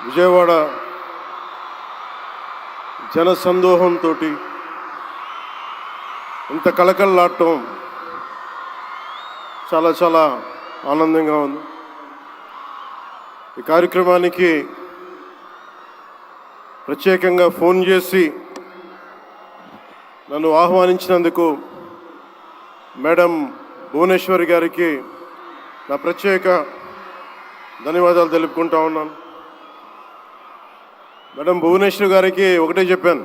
విజయవాడ జనసందోహంతో ఇంత కలకలలాడటం చాలా చాలా ఆనందంగా ఉంది. ఈ కార్యక్రమానికి ప్రత్యేకంగా ఫోన్ చేసి నన్ను ఆహ్వానించినందుకు మేడం భువనేశ్వరి గారికి నా ప్రత్యేక ధన్యవాదాలు తెలుపుకుంటా ఉన్నాను. మేడం భువనేశ్వరి గారికి ఒకటే చెప్పాను,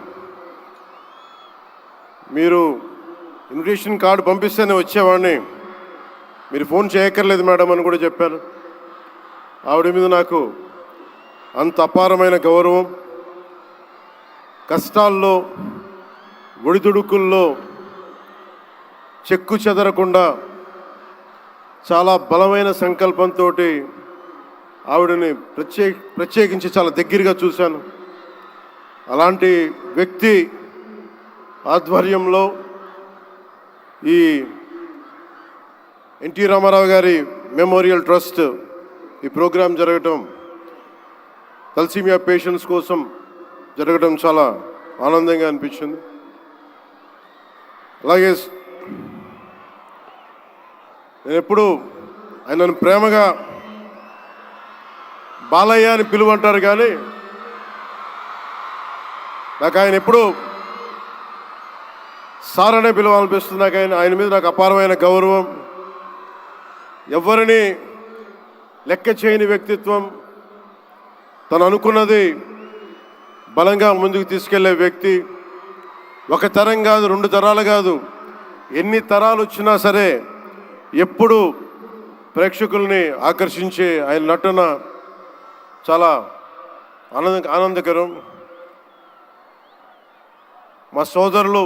మీరు ఇన్విటేషన్ కార్డు పంపిస్తేనే వచ్చేవాడిని, మీరు ఫోన్ చేయక్కర్లేదు మేడం అని కూడా చెప్పాను. ఆవిడ మీద నాకు అంత అపారమైన గౌరవం. కష్టాల్లో ఒడిదుడుకుల్లో చెక్కు చెదరకుండా చాలా బలమైన సంకల్పంతో ఆవిడని ప్రత్యేకించి చాలా దగ్గరగా చూశాను. అలాంటి వ్యక్తి ఆధ్వర్యంలో ఈ ఎన్టీ రామారావు గారి మెమోరియల్ ట్రస్ట్ ఈ ప్రోగ్రాం జరగటం, తలసీమియా పేషెంట్స్ కోసం జరగడం చాలా ఆనందంగా అనిపించింది. అలాగే నేను ఎప్పుడు ఆయనను ప్రేమగా బాలయ్య అని పిలువంటారు, కానీ నాకు ఆయన ఎప్పుడు సార్ అనే పిలవాలనిపిస్తుంది. నాకు ఆయన మీద నాకు అపారమైన గౌరవం. ఎవరిని లెక్క చేయని వ్యక్తిత్వం, తను అనుకున్నది బలంగా ముందుకు తీసుకెళ్లే వ్యక్తి. ఒక తరం కాదు, 2 తరాలు కాదు, ఎన్ని తరాలు వచ్చినా సరే ఎప్పుడు ప్రేక్షకుల్ని ఆకర్షించే ఆయన నటన చాలా ఆనందకరం. మా సోదరులు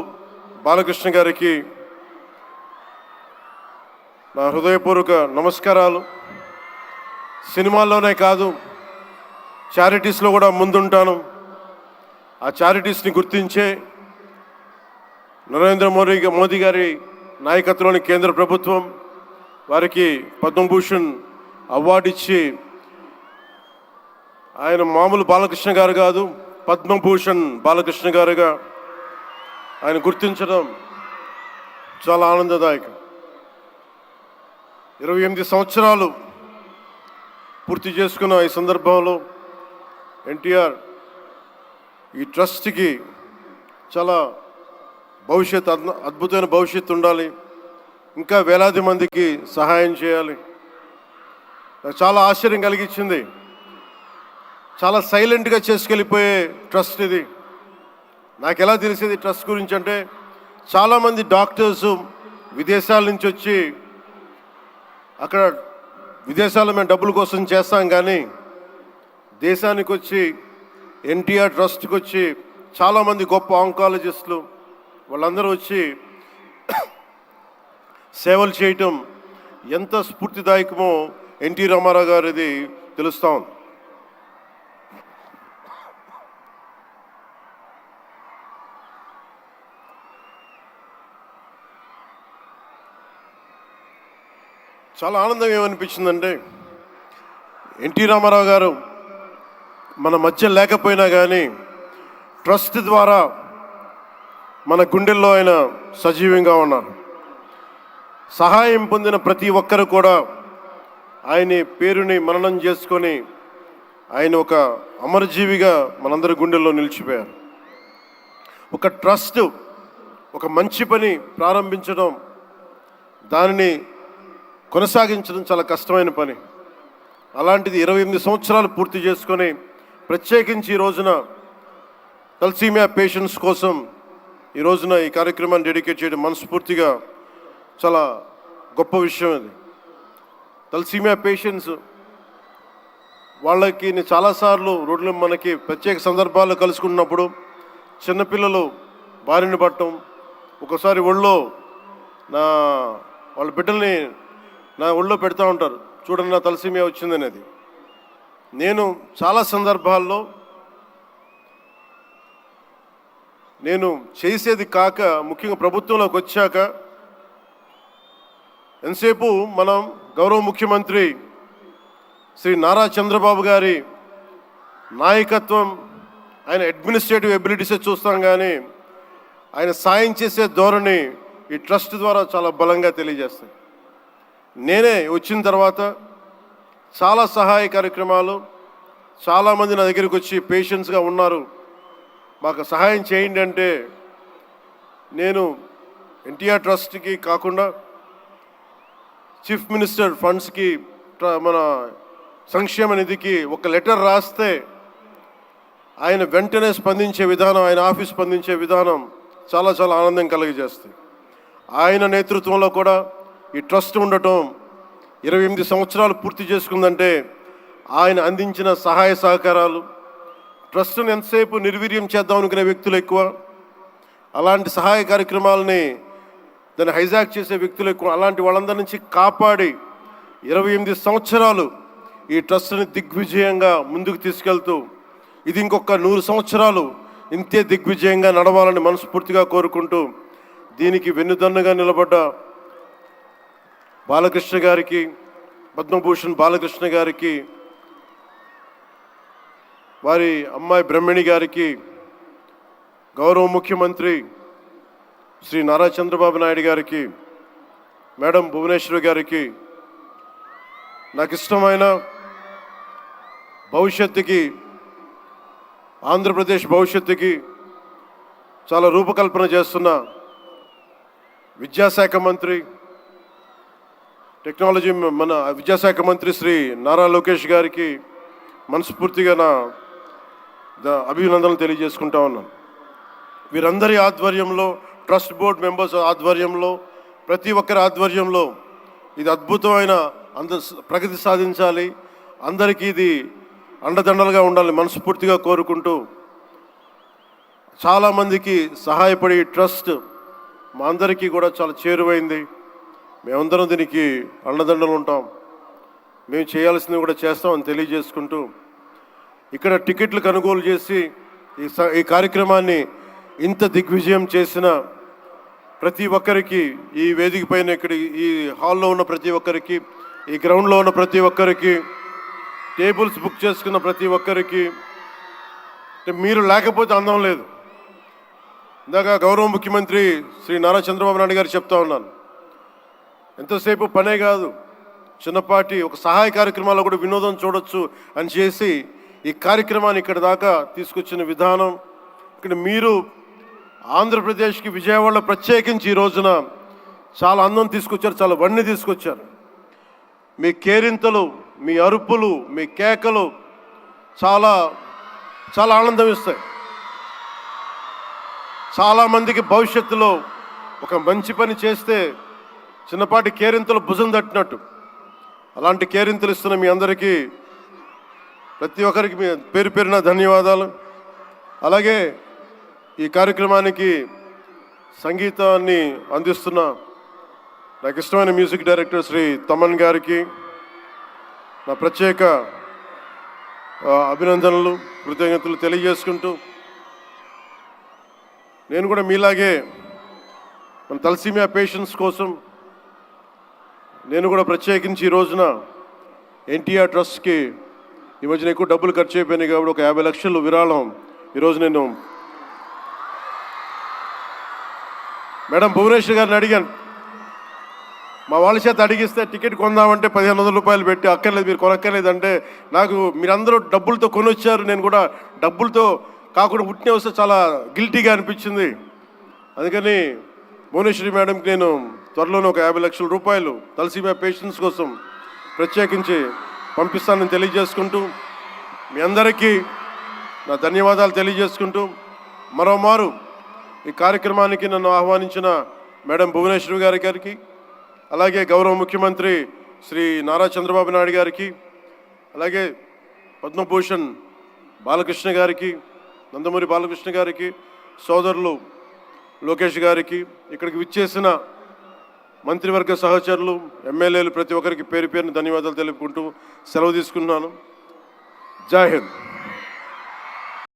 బాలకృష్ణ గారికి నా హృదయపూర్వక నమస్కారాలు. సినిమాల్లోనే కాదు, చారిటీస్లో కూడా ముందుంటాను. ఆ చారిటీస్ని గుర్తించే నరేంద్ర మోదీ గారి నాయకత్వంలోని కేంద్ర ప్రభుత్వం వారికి పద్మభూషణ్ అవార్డు ఇచ్చి, ఆయన మామూలు బాలకృష్ణ గారు కాదు, పద్మభూషణ్ బాలకృష్ణ గారుగా ఆయన గుర్తించడం చాలా ఆనందదాయకం. 28 సంవత్సరాలు పూర్తి చేసుకున్న ఈ సందర్భంలో ఎన్టీఆర్ ఈ ట్రస్ట్కి చాలా అద్భుతమైన భవిష్యత్తు ఉండాలి, ఇంకా వేలాది మందికి సహాయం చేయాలి. నాకు చాలా ఆశ్చర్యం కలిగించింది. చాలా సైలెంట్గా చేసుకెళ్ళిపోయే ట్రస్ట్ ఇది. నాకు ఎలా తెలిసేది ట్రస్ట్ గురించి అంటే, చాలామంది డాక్టర్స్ విదేశాల నుంచి వచ్చి అక్కడ విదేశాల్లో మేము డబ్బుల కోసం చేస్తాం, కానీ దేశానికి వచ్చి ఎన్టీఆర్ ట్రస్ట్కి వచ్చి చాలామంది గొప్ప ఆంకాలజిస్టులు వాళ్ళందరూ వచ్చి సేవలు చేయటం ఎంత స్ఫూర్తిదాయకమో ఎన్టీ రామారావు గారిది తెలుస్తా ఉంది. చాలా ఆనందం ఏమనిపించిందంటే, ఎన్టీ రామారావు గారు మన మధ్య లేకపోయినా కానీ ట్రస్ట్ ద్వారా మన గుండెల్లో ఆయన సజీవంగా ఉన్నారు. సహాయం పొందిన ప్రతి ఒక్కరు కూడా ఆయన పేరుని మననం చేసుకొని ఆయన ఒక అమరజీవిగా మనందరి గుండెల్లో నిలిచిపోయారు. ఒక ట్రస్ట్ ఒక మంచి పని ప్రారంభించడం, దానిని కొనసాగించడం చాలా కష్టమైన పని. అలాంటిది 28 సంవత్సరాలు పూర్తి చేసుకొని ప్రత్యేకించి ఈ రోజున తలసీమియా పేషెంట్స్ కోసం ఈ రోజున ఈ కార్యక్రమాన్ని డెడికేట్ చేయడం మనస్ఫూర్తిగా చాలా గొప్ప విషయం. అది తలసీమియా పేషెంట్స్ వాళ్ళకి నేను చాలాసార్లు రోడ్లు మనకి ప్రత్యేక సందర్భాల్లో కలుసుకున్నప్పుడు చిన్నపిల్లలు బారిన పడటం, ఒకసారి ఒళ్ళో వాళ్ళ బిడ్డల్ని నా ఒళ్ళో పెడతా ఉంటారు, చూడండి నా తలసీమియా వచ్చిందనేది. నేను చాలా సందర్భాల్లో నేను చేసేది కాక, ముఖ్యంగా ప్రభుత్వంలోకి వచ్చాక ఎంతసేపు మనం గౌరవ ముఖ్యమంత్రి శ్రీ నారా చంద్రబాబు గారి నాయకత్వం, ఆయన అడ్మినిస్ట్రేటివ్ ఎబిలిటీసే చూస్తాం, కానీ ఆయన సాయం చేసే ధోరణి ఈ ట్రస్ట్ ద్వారా చాలా బలంగా తెలియజేస్తాయి. నేనే వచ్చిన తర్వాత చాలా సహాయ కార్యక్రమాలు, చాలామంది నా దగ్గరికి వచ్చి పేషెంట్స్గా ఉన్నారు, మాకు సహాయం చేయండి అంటే, నేను ఎన్టీఆర్ ట్రస్ట్కి కాకుండా చీఫ్ మినిస్టర్ ఫండ్స్కి, మన సంక్షేమ నిధికి ఒక లెటర్ రాస్తే ఆయన వెంటనే స్పందించే విధానం, ఆయన ఆఫీస్ స్పందించే విధానం చాలా చాలా ఆనందం కలిగజేస్తాయి. ఆయన నేతృత్వంలో కూడా ఈ ట్రస్ట్ ఉండటం 28 సంవత్సరాలు పూర్తి చేసుకుందంటే ఆయన అందించిన సహాయ సహకారాలు, ట్రస్ట్ను ఎంతసేపు నిర్వీర్యం చేద్దాం అనుకునే వ్యక్తులు ఎక్కువ, అలాంటి సహాయ కార్యక్రమాలని దాన్ని హైజాక్ చేసే వ్యక్తులు ఎక్కువ. అలాంటి వాళ్ళందరి నుంచి కాపాడి 28 సంవత్సరాలు ఈ ట్రస్ట్ని దిగ్విజయంగా ముందుకు తీసుకెళ్తూ ఇది ఇంకొక 100 సంవత్సరాలు ఇంతే దిగ్విజయంగా నడవాలని మనస్ఫూర్తిగా కోరుకుంటూ, దీనికి వెన్నుదన్నుగా నిలబడ్డ బాలకృష్ణ గారికి, పద్మభూషణ్ బాలకృష్ణ గారికి, వారి అమ్మాయి బ్రహ్మణి గారికి, గౌరవ ముఖ్యమంత్రి శ్రీ నారా చంద్రబాబు నాయుడు గారికి, మేడం భువనేశ్వరి గారికి, నాకు ఇష్టమైన భవిష్యత్తుకి, ఆంధ్రప్రదేశ్ భవిష్యత్తుకి చాలా రూపకల్పన చేస్తున్న విద్యాశాఖ మంత్రి, టెక్నాలజీ మన విద్యాశాఖ మంత్రి శ్రీ నారా లోకేష్ గారికి మనస్ఫూర్తిగా నా అభినందనలు తెలియజేసుకుంటా ఉన్నాను. వీరందరి ఆధ్వర్యంలో, ట్రస్ట్ బోర్డ్ మెంబర్స్ ఆధ్వర్యంలో, ప్రతి ఒక్కరి ఆధ్వర్యంలో ఇది అద్భుతమైన ప్రగతి సాధించాలి, అందరికీ ఇది అండదండలుగా ఉండాలి మనస్ఫూర్తిగా కోరుకుంటూ, చాలామందికి సహాయపడి ట్రస్ట్ మా అందరికీ కూడా చాలా చేరువైంది. మేమందరం దీనికి అండదండలు ఉంటాం, మేము చేయాల్సింది కూడా చేస్తామని తెలియజేసుకుంటూ, ఇక్కడ టికెట్లు కొనుగోలు చేసి ఈ కార్యక్రమాన్ని ఇంత దిగ్విజయం చేసిన ప్రతి ఒక్కరికి, ఈ వేదిక పైన ఇక్కడ ఈ హాల్లో ఉన్న ప్రతి ఒక్కరికి, ఈ గ్రౌండ్లో ఉన్న ప్రతి ఒక్కరికి, టేబుల్స్ బుక్ చేసుకున్న ప్రతి ఒక్కరికి, మీరు లేకపోతే అందం లేదు. ఇందాక గౌరవ ముఖ్యమంత్రి శ్రీ నారా చంద్రబాబు నాయుడు గారు చెప్తా ఉన్నాను, ఎంతసేపు పనే కాదు, చిన్నపాటి ఒక సహాయ కార్యక్రమాల్లో కూడా వినోదం చూడొచ్చు అని చేసి ఈ కార్యక్రమాన్ని ఇక్కడ దాకా తీసుకొచ్చిన విధానం, ఇక్కడ మీరు ఆంధ్రప్రదేశ్కి విజయవాడలో ప్రత్యేకించి ఈ రోజున చాలా అందం తీసుకొచ్చారు, చాలా వన్నె తీసుకొచ్చారు. మీ కేరింతలు, మీ అరుపులు, మీ కేకలు చాలా చాలా ఆనందం ఇస్తాయి. చాలామందికి భవిష్యత్తులో ఒక మంచి పని చేస్తే చిన్నపాటి కేరింతలు భుజం తట్టినట్టు, అలాంటి కేరింతలు ఇస్తున్న మీ అందరికీ, ప్రతి ఒక్కరికి మీ పేరు పేరున ధన్యవాదాలు. అలాగే ఈ కార్యక్రమానికి సంగీతాన్ని అందిస్తున్న నాకు ఇష్టమైన మ్యూజిక్ డైరెక్టర్ శ్రీ తమన్ గారికి నా ప్రత్యేక అభినందనలు, కృతజ్ఞతలు తెలియజేసుకుంటూ, నేను కూడా మీలాగే మన తలసీమియా పేషెంట్స్ కోసం నేను కూడా ప్రత్యేకించి ఈ రోజున ఎన్టీఆర్ ట్రస్ట్కి ఈ మధ్యన ఎక్కువ డబ్బులు ఖర్చు అయిపోయినాయి కాబట్టి ఒక 50 లక్షలు విరాళం ఈరోజు నేను మేడం భువనేశ్వర్ గారిని అడిగాను. మా వాళ్ళ చేత అడిగిస్తే టికెట్ కొందామంటే 1500 రూపాయలు పెట్టి, అక్కర్లేదు మీరు కొనక్కర్లేదంటే, నాకు మీరందరూ డబ్బులతో కొనొచ్చారు, నేను కూడా డబ్బులతో కాకుండా పుట్టిన వస్తే చాలా గిల్టీగా అనిపించింది. అందుకని భువనేశ్వరి మేడంకి నేను త్వరలోనే ఒక 50 లక్షల రూపాయలు తలసీమియా పేషెంట్స్ కోసం ప్రత్యేకించి పంపిస్తానని తెలియజేసుకుంటూ, మీ అందరికీ నా ధన్యవాదాలు తెలియజేసుకుంటూ, మరోమారు ఈ కార్యక్రమానికి నన్ను ఆహ్వానించిన మేడం భువనేశ్వరి గారికి, అలాగే గౌరవ ముఖ్యమంత్రి శ్రీ నారా చంద్రబాబు నాయుడు గారికి, అలాగే పద్మభూషణ్ బాలకృష్ణ గారికి, నందమూరి బాలకృష్ణ గారికి, సోదరులు లోకేష్ గారికి, ఇక్కడికి విచ్చేసిన మంత్రివర్గ సహచరులు, ఎమ్మెల్యేలు ప్రతి ఒక్కరికి పేరు పేరున ధన్యవాదాలు తెలుపుకుంటూ సెలవు తీసుకున్నాను. జై హింద్.